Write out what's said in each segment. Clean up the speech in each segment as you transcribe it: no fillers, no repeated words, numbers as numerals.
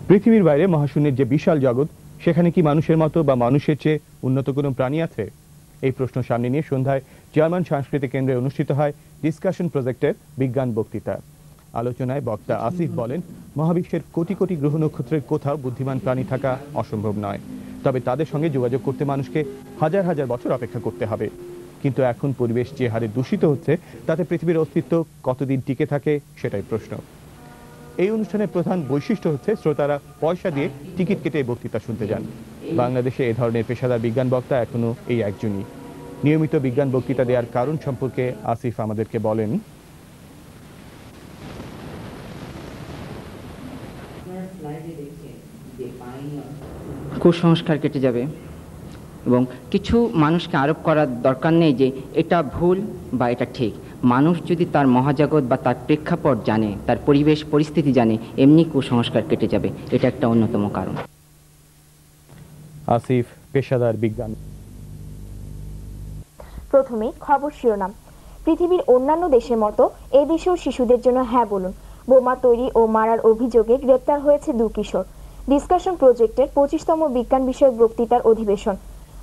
পৃথিবীর বাইরে মহাশূন্যের যে বিশাল জগৎ, সেখানে কি মানুষের মতো বা মানুষের চেয়ে উন্নত কোনো প্রাণী আছে? এই প্রশ্ন সামনে নিয়ে সন্ধ্যায় জার্মান সাংস্কৃতিক কেন্দ্রে অনুষ্ঠিত হয় ডিসকাশন প্রজেক্টের বিজ্ঞান বক্তৃতা। আলোচনায় বক্তা আসিফ বলেন, মহাবিশ্বের কোটি কোটি গ্রহ নক্ষত্রের কোথাও বুদ্ধিমান প্রাণী থাকা অসম্ভব নয়, তবে তাদের সঙ্গে যোগাযোগ করতে মানুষকে হাজার হাজার বছর অপেক্ষা করতে হবে। কিন্তু এখন পরিবেশ যে হারে দূষিত হচ্ছে, তাতে পৃথিবীর অস্তিত্ব কতদিন টিকে থাকে সেটাই প্রশ্ন। এই অনুষ্ঠানের প্রধান বৈশিষ্ট্য হচ্ছে শ্রোতারা পয়সা দিয়ে টিকিট কেটে বক্তৃতা শুনতে যান। বাংলাদেশে এ ধরনের পেশাদার বিজ্ঞান বক্তা এখনো এই একজনই। নিয়মিত বিজ্ঞান বক্তৃতা দেওয়ার কারণ সম্পর্কে আসিফ আমাদেরকে বলেন, কুসংস্কার কেটে যাবে এবং কিছু মানুষকে আরোপ করার দরকার নেই যে এটা ভুল বা এটা ঠিক। মানুষ যদি তার মহাজগৎ বা তার প্রেক্ষাপট জানে, তার পরিবেশ পরিস্থিতি জানে, এমনি কুসংস্কার কেটে যাবে। এটা একটা অন্যতম কারণ। আসিফ পেশাদার বিজ্ঞান। প্রথমে খবর শিরোনাম। পৃথিবীর অন্যান্য দেশের মতো এ দেশেও শিশুদের জন্য হ্যাঁ বলুন। বোমা তৈরি ও মারার অভিযোগে গ্রেপ্তার হয়েছে 2 কিশোর। ডিসকাশন প্রজেক্টের 25তম বিজ্ঞান বিষয়ক বক্তৃতার অধিবেশন।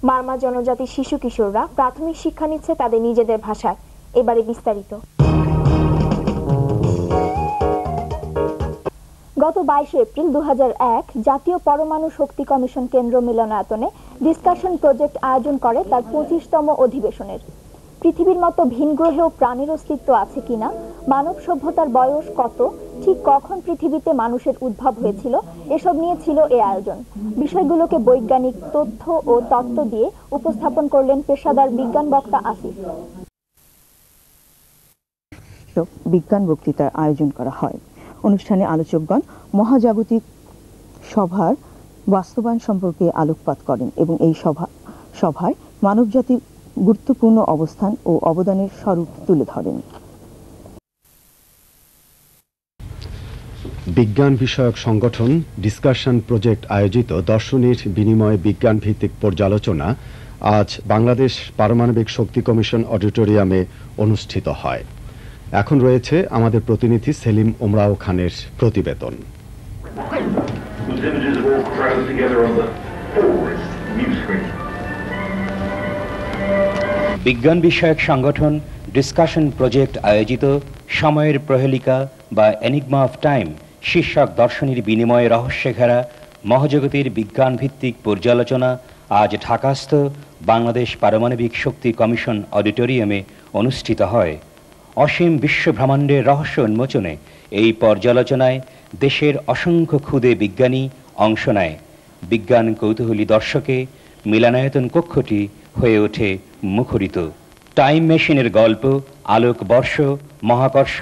মারমা জনজাতির শিশু কিশোররা প্রাথমিক শিক্ষা নিচ্ছে তাদের নিজেদের ভাষায়। এবারে বিস্তারিত। গত 22 এপ্রিল 2001 জাতীয় পরমাণু শক্তি কমিশন কেন্দ্র মিলনায়তনে ডিসকাশন প্রজেক্ট আয়োজন করে তার 25তম অধিবেশনের। পৃথিবীর মতো ভিন গ্রহেও প্রাণীর অস্তিত্ব আছে কিনা, মানব সভ্যতার বয়স কত, ঠিক কখন পৃথিবীতে মানুষের উদ্ভব হয়েছিল, এসব নিয়ে ছিল এই আয়োজন। বিষয়গুলোকে বৈজ্ঞানিক তথ্য ও তত্ত্ব দিয়ে উপস্থাপন করলেন পেশাদার বিজ্ঞান বক্তা আসিফ। বিজ্ঞান বক্তৃতার আয়োজন করা হয়। অনুষ্ঠানে আলোচকগণ মহাজাগতিক সভার বাস্তবায়ন সম্পর্কে আলোকপাত করেন এবং এই সভায় মানবজাতির গুরুত্বপূর্ণ অবস্থান ও অবদানের স্বরূপ তুলে ধরেন। বিজ্ঞান বিষয়ক সংগঠন ডিসকাশন প্রজেক্ট আয়োজিত দর্শনের বিনিময়ে বিজ্ঞান ভিত্তিক পর্যালোচনা আজ বাংলাদেশ পারমাণবিক শক্তি কমিশন অডিটোরিয়ামে অনুষ্ঠিত হয়। এখন রয়েছে আমাদের প্রতিনিধি সেলিম ওমরাও খানের প্রতিবেদন। বিজ্ঞান বিষয়ক সংগঠন ডিসকাশন প্রজেক্ট আয়োজিত সময়ের প্রহেলিকা বা এনিগমা অফ টাইম শীর্ষক দর্শনের বিনিময়ে রহস্যে ঘেরা মহাজগতের বিজ্ঞান ভিত্তিক পর্যালোচনা আজ ঢাকাস্থ বাংলাদেশ পারমাণবিক শক্তি কমিশন অডিটোরিয়ামে অনুষ্ঠিত হয়। অসীম বিশ্বব্রহ্মাণ্ডের রহস্য উন্মোচনে এই পর্যালোচনায় দেশের অসংখ্য ক্ষুদে বিজ্ঞানী অংশ নেয়। বিজ্ঞান কৌতূহলী দর্শকে মিলনায়তন কক্ষটি হয়ে ওঠে মুখরিত। টাইম মেশিনের গল্প, আলোকবর্ষ, মহাকর্ষ,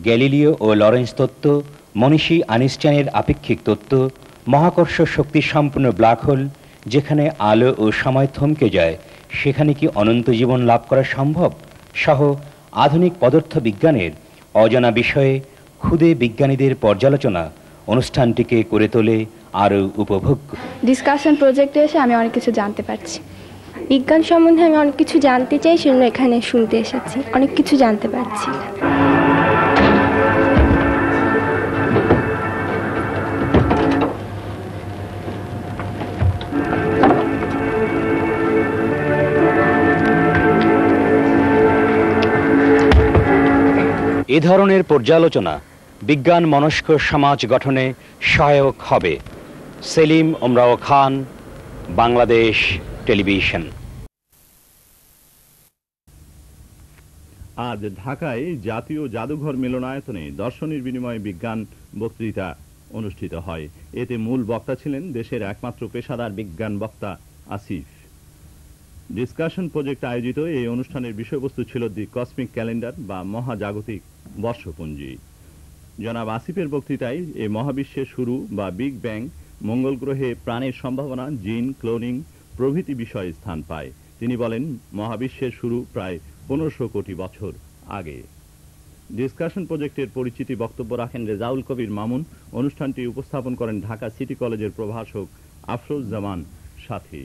গ্যালিলিও ও লরেন্স তত্ত্ব, মনীষী আইনস্টাইনের আপেক্ষিক তত্ত্ব, মহাকর্ষ শক্তি সম্পূর্ণ ব্ল্যাক হোল, যেখানে আলো ও সময় থমকে যায় সেখানে কি অনন্ত জীবন লাভ করা সম্ভব, সহ আধুনিক পদার্থ বিজ্ঞানের অজানা বিষয়ে ক্ষুদে বিজ্ঞানীদের পর্যালোচনা অনুষ্ঠানটিকে করে তোলে আরও উপভোগ্য। ডিসকাশন প্রজেক্টে এসে আমি অনেক কিছু জানতে পারছি। বিজ্ঞান সম্বন্ধে আমি অনেক কিছু জানতে চাই, সেজন্য এখানে শুনতে এসেছি। অনেক কিছু জানতে পারছি। এ ধরনের পর্যালোচনা বিজ্ঞান মনস্ক সমাজ গঠনে সহায়ক হবে। সেলিম ওমরাও খান, বাংলাদেশ টেলিভিশন। আজ ঢাকায় জাতীয় জাদুঘর মিলনায়তনে দর্শনের বিনিময়ে বিজ্ঞান বক্তৃতা অনুষ্ঠিত হয়। এতে মূল বক্তা ছিলেন দেশের একমাত্র পেশাদার বিজ্ঞান বক্তা আসিফ। ডিসকাশন প্রজেক্ট আয়োজিত এই অনুষ্ঠানের বিষয়বস্তু ছিল দি কসমিক ক্যালেন্ডার বা মহাজাগতিক বর্ষপঞ্জি। জনাব আসিফের বক্তৃতায় এই মহাবিশ্বের শুরু বা বিগ ব্যাং, মঙ্গল গ্রহে প্রাণের সম্ভাবনা, জিন, ক্লোনিং প্রভৃতি বিষয়ে স্থান পায়। তিনি বলেন, মহাবিশ্বের শুরু প্রায় 1500 কোটি বছর আগে। ডিসকাশন প্রজেক্টের পরিচিতি বক্তব্য রাখেন রেজাউল কবির মামুন। অনুষ্ঠানটি উপস্থাপন করেন ঢাকা সিটি কলেজের প্রভাষক আফরোজ জামান সাথী।